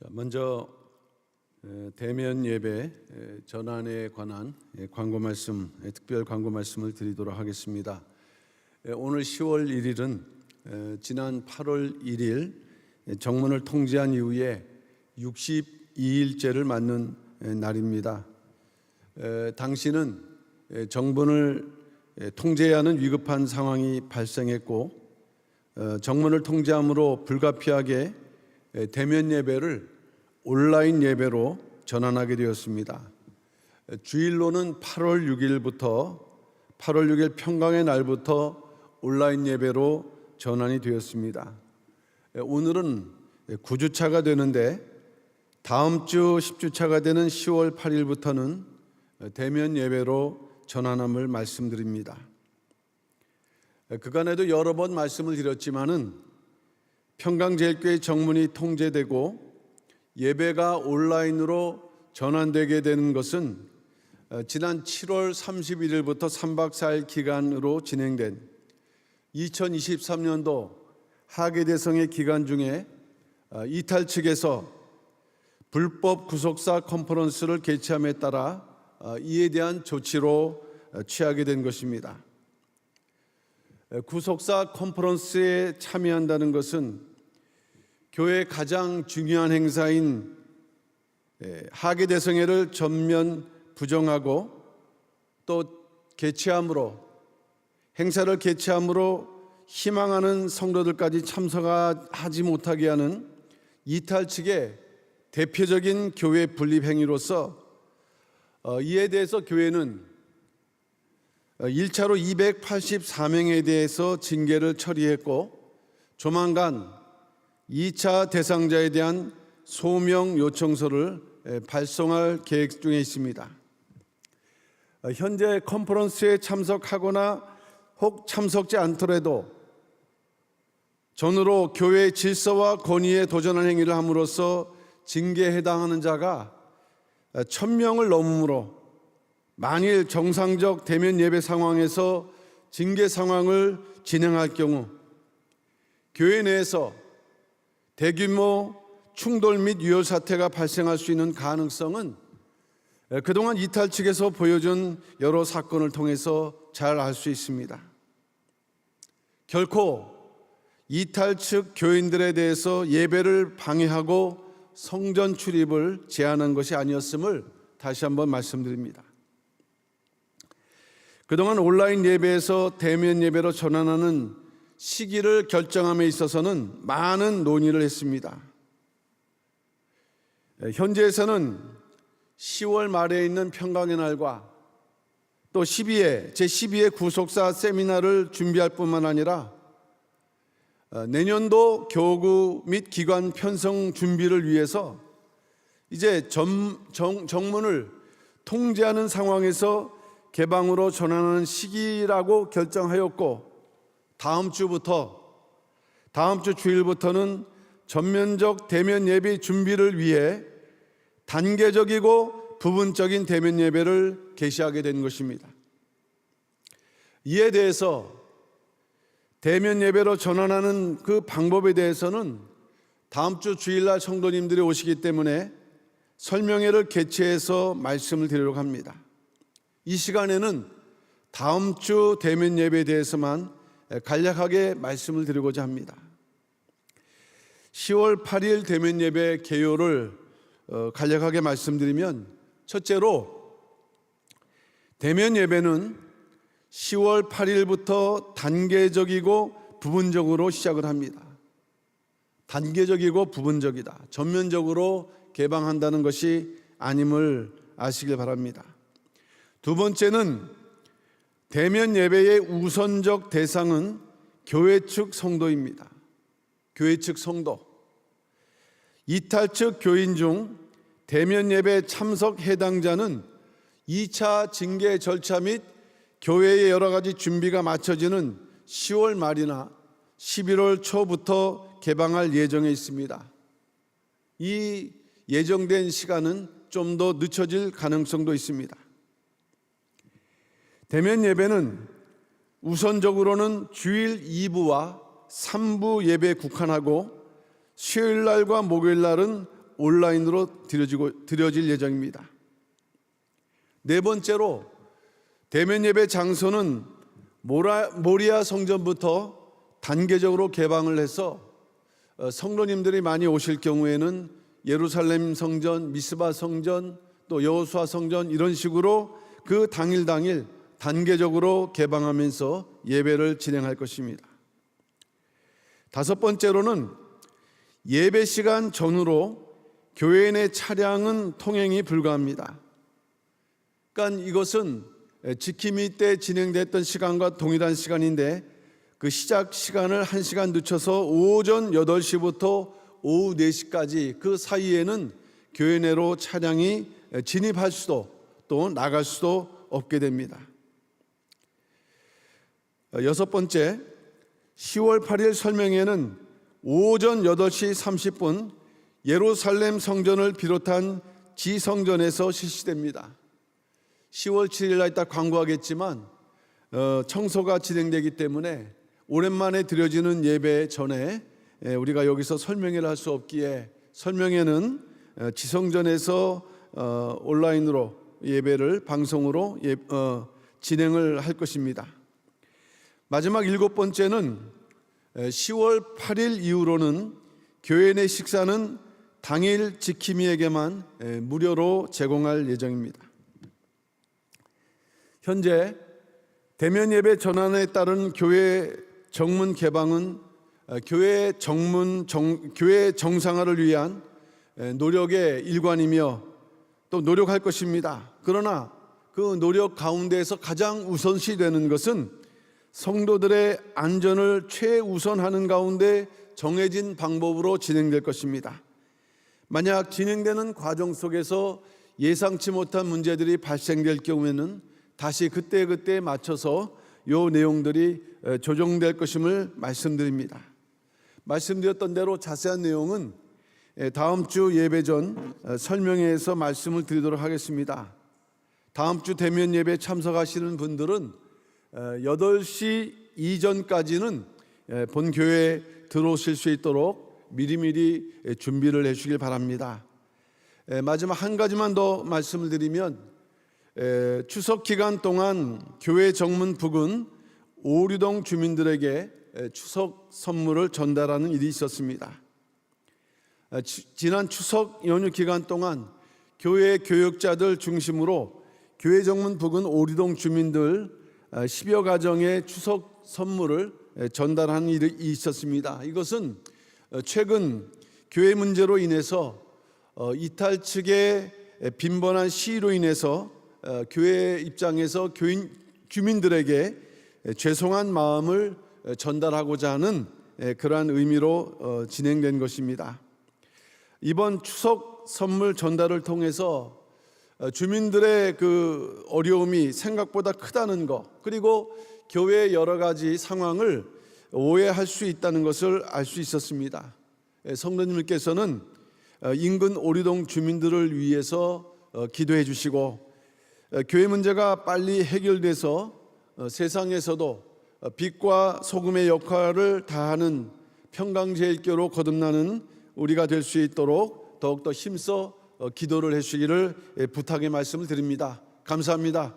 먼저 대면 예배 전환에 관한 광고 말씀, 특별 광고 말씀을 드리도록 하겠습니다. 오늘 10월 1일은 지난 8월 1일 정문을 통제한 이후에 62일째를 맞는 날입니다. 당시는 정문을 통제해야 하는 위급한 상황이 발생했고 정문을 통제함으로 불가피하게 대면 예배를 온라인 예배로 전환하게 되었습니다. 주일로는 8월 6일 평강의 날부터 온라인 예배로 전환이 되었습니다. 오늘은 9주차가 되는데 다음 주 10주차가 되는 10월 8일부터는 대면 예배로 전환함을 말씀드립니다. 그간에도 여러 번 말씀을 드렸지만은 평강제일교회 정문이 통제되고 예배가 온라인으로 전환되게 되는 것은 지난 7월 31일부터 3박 4일 기간으로 진행된 2023년도 하계대성회 기간 중에 이탈 측에서 불법 구속사 컨퍼런스를 개최함에 따라 이에 대한 조치로 취하게 된 것입니다. 구속사 컨퍼런스에 참여한다는 것은 교회의 가장 중요한 행사인 하계대성회를 전면 부정하고 또 행사를 개최함으로 희망하는 성도들까지 참석하지 못하게 하는 이탈 측의 대표적인 교회 분립 행위로서 이에 대해서 교회는 1차로 284명에 대해서 징계를 처리했고 조만간 2차 대상자에 대한 소명 요청서를 발송할 계획 중에 있습니다. 현재 컨퍼런스에 참석하거나 혹 참석지 않더라도 전으로 교회의 질서와 권위에 도전한 행위를 함으로써 징계에 해당하는 자가 1000명을 넘으므로 만일 정상적 대면 예배 상황에서 징계 상황을 진행할 경우 교회 내에서 대규모 충돌 및 유혈 사태가 발생할 수 있는 가능성은 그동안 이탈 측에서 보여준 여러 사건을 통해서 잘 알 수 있습니다. 결코 이탈 측 교인들에 대해서 예배를 방해하고 성전 출입을 제한한 것이 아니었음을 다시 한번 말씀드립니다. 그동안 온라인 예배에서 대면 예배로 전환하는 시기를 결정함에 있어서는 많은 논의를 했습니다. 현재에서는 10월 말에 있는 평강의 날과 또 제12회 구속사 세미나를 준비할 뿐만 아니라 내년도 교구 및 기관 편성 준비를 위해서 이제 정문을 통제하는 상황에서 개방으로 전환하는 시기라고 결정하였고 다음 주 주일부터는 전면적 대면 예배 준비를 위해 단계적이고 부분적인 대면 예배를 개시하게 된 것입니다. 이에 대해서 대면 예배로 전환하는 그 방법에 대해서는 다음 주 주일날 성도님들이 오시기 때문에 설명회를 개최해서 말씀을 드리려고 합니다. 이 시간에는 다음 주 대면 예배에 대해서만 간략하게 말씀을 드리고자 합니다. 10월 8일 대면 예배 개요를 간략하게 말씀드리면 첫째로 대면 예배는 10월 8일부터 단계적이고 부분적으로 시작을 합니다. 단계적이고 부분적이다. 전면적으로 개방한다는 것이 아님을 아시길 바랍니다. 두 번째는 대면 예배의 우선적 대상은 교회 측 성도입니다. 교회 측 성도. 이탈 측 교인 중 대면 예배 참석 해당자는 2차 징계 절차 및 교회의 여러 가지 준비가 마쳐지는 10월 말이나 11월 초부터 개방할 예정에 있습니다. 이 예정된 시간은 좀 더 늦춰질 가능성도 있습니다. 대면 예배는 우선적으로는 주일 2부와 3부 예배에 국한하고 수요일 날과 목요일 날은 온라인으로 드려질 예정입니다. 네 번째로 대면 예배 장소는 모리아 성전부터 단계적으로 개방을 해서 성도님들이 많이 오실 경우에는 예루살렘 성전, 미스바 성전, 또 여호수아 성전 이런 식으로 그 당일 단계적으로 개방하면서 예배를 진행할 것입니다. 다섯 번째로는 예배 시간 전후로 교회 내 차량은 통행이 불가합니다. 그러니까 이것은 지킴이 때 진행됐던 시간과 동일한 시간인데 그 시작 시간을 1시간 늦춰서 오전 8시부터 오후 4시까지 그 사이에는 교회 내로 차량이 진입할 수도 또 나갈 수도 없게 됩니다. 여섯 번째, 10월 8일 설명회는 오전 8시 30분 예루살렘 성전을 비롯한 지성전에서 실시됩니다. 10월 7일 날 이따 광고하겠지만 청소가 진행되기 때문에 오랜만에 드려지는 예배 전에 우리가 여기서 설명회를 할 수 없기에 설명회는 지성전에서 온라인으로 예배를 방송으로 진행을 할 것입니다. 마지막 일곱 번째는 10월 8일 이후로는 교회 내 식사는 당일 지킴이에게만 무료로 제공할 예정입니다. 현재 대면 예배 전환에 따른 교회 정문 개방은 교회 정상화를 위한 노력의 일관이며 또 노력할 것입니다. 그러나 그 노력 가운데에서 가장 우선시 되는 것은 성도들의 안전을 최우선하는 가운데 정해진 방법으로 진행될 것입니다. 만약 진행되는 과정 속에서 예상치 못한 문제들이 발생될 경우에는 다시 그때그때 맞춰서 이 내용들이 조정될 것임을 말씀드립니다. 말씀드렸던 대로 자세한 내용은 다음 주 예배 전 설명회에서 말씀을 드리도록 하겠습니다. 다음 주 대면 예배 참석하시는 분들은 8시 이전까지는 본 교회에 들어오실 수 있도록 미리미리 준비를 해 주시길 바랍니다. 마지막 한 가지만 더 말씀을 드리면 추석 기간 동안 교회 정문 부근 오류동 주민들에게 추석 선물을 전달하는 일이 있었습니다. 지난 추석 연휴 기간 동안 교회 교역자들 중심으로 교회 정문 부근 오류동 주민들 10여 가정의 추석 선물을 전달하는 일이 있었습니다. 이것은 최근 교회 문제로 인해서 이탈 측의 빈번한 시위로 인해서 교회 입장에서 주민들에게 죄송한 마음을 전달하고자 하는 그러한 의미로 진행된 것입니다. 이번 추석 선물 전달을 통해서 주민들의 그 어려움이 생각보다 크다는 것, 그리고 교회의 여러 가지 상황을 오해할 수 있다는 것을 알 수 있었습니다. 성도님들께서는 인근 오류동 주민들을 위해서 기도해 주시고 교회 문제가 빨리 해결돼서 세상에서도 빛과 소금의 역할을 다하는 평강제일교로 거듭나는 우리가 될 수 있도록 더욱더 힘써 기도를 해주시기를 부탁의 말씀을 드립니다. 감사합니다.